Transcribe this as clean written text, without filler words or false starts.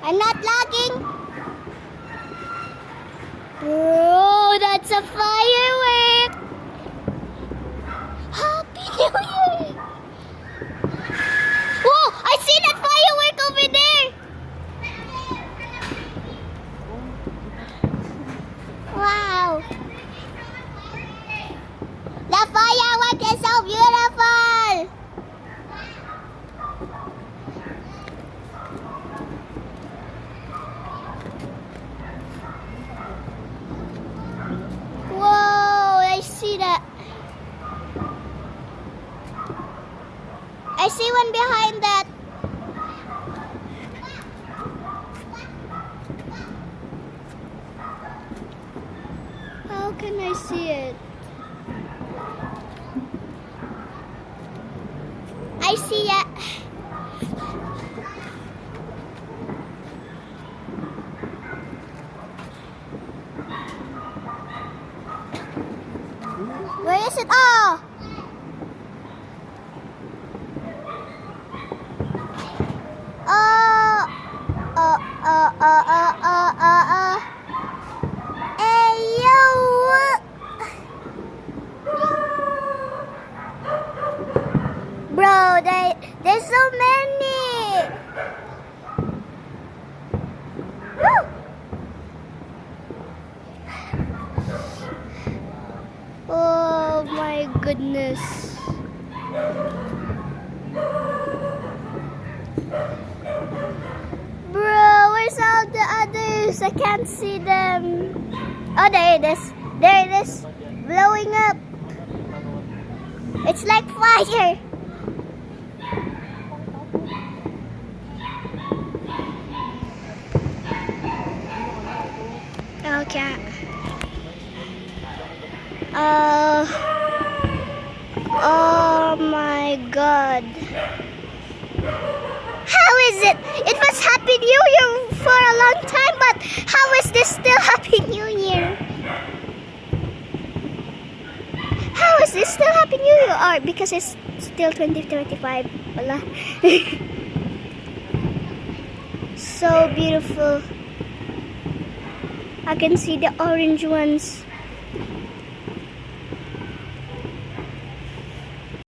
I'm not lagging. Bro, that's a firework. Happy New Year. Whoa, I see that firework over there. Wow. The firework is so beautiful. Whoa, I see that. I see one behind that. How can I see it? I see it. Where is it? Oh! Hey, yo! Bro, there's so many! Woo! Oh my goodness. Bro, where's all the others? I can't see them. Oh, there it is. There it is. Blowing up. It's like fire. Okay. Oh my God. How is it? It was Happy New Year for a long time, but how is this still Happy New Year? How is this still Happy New Year? Or because it's still 2025. Wala. So beautiful. I can see the orange ones.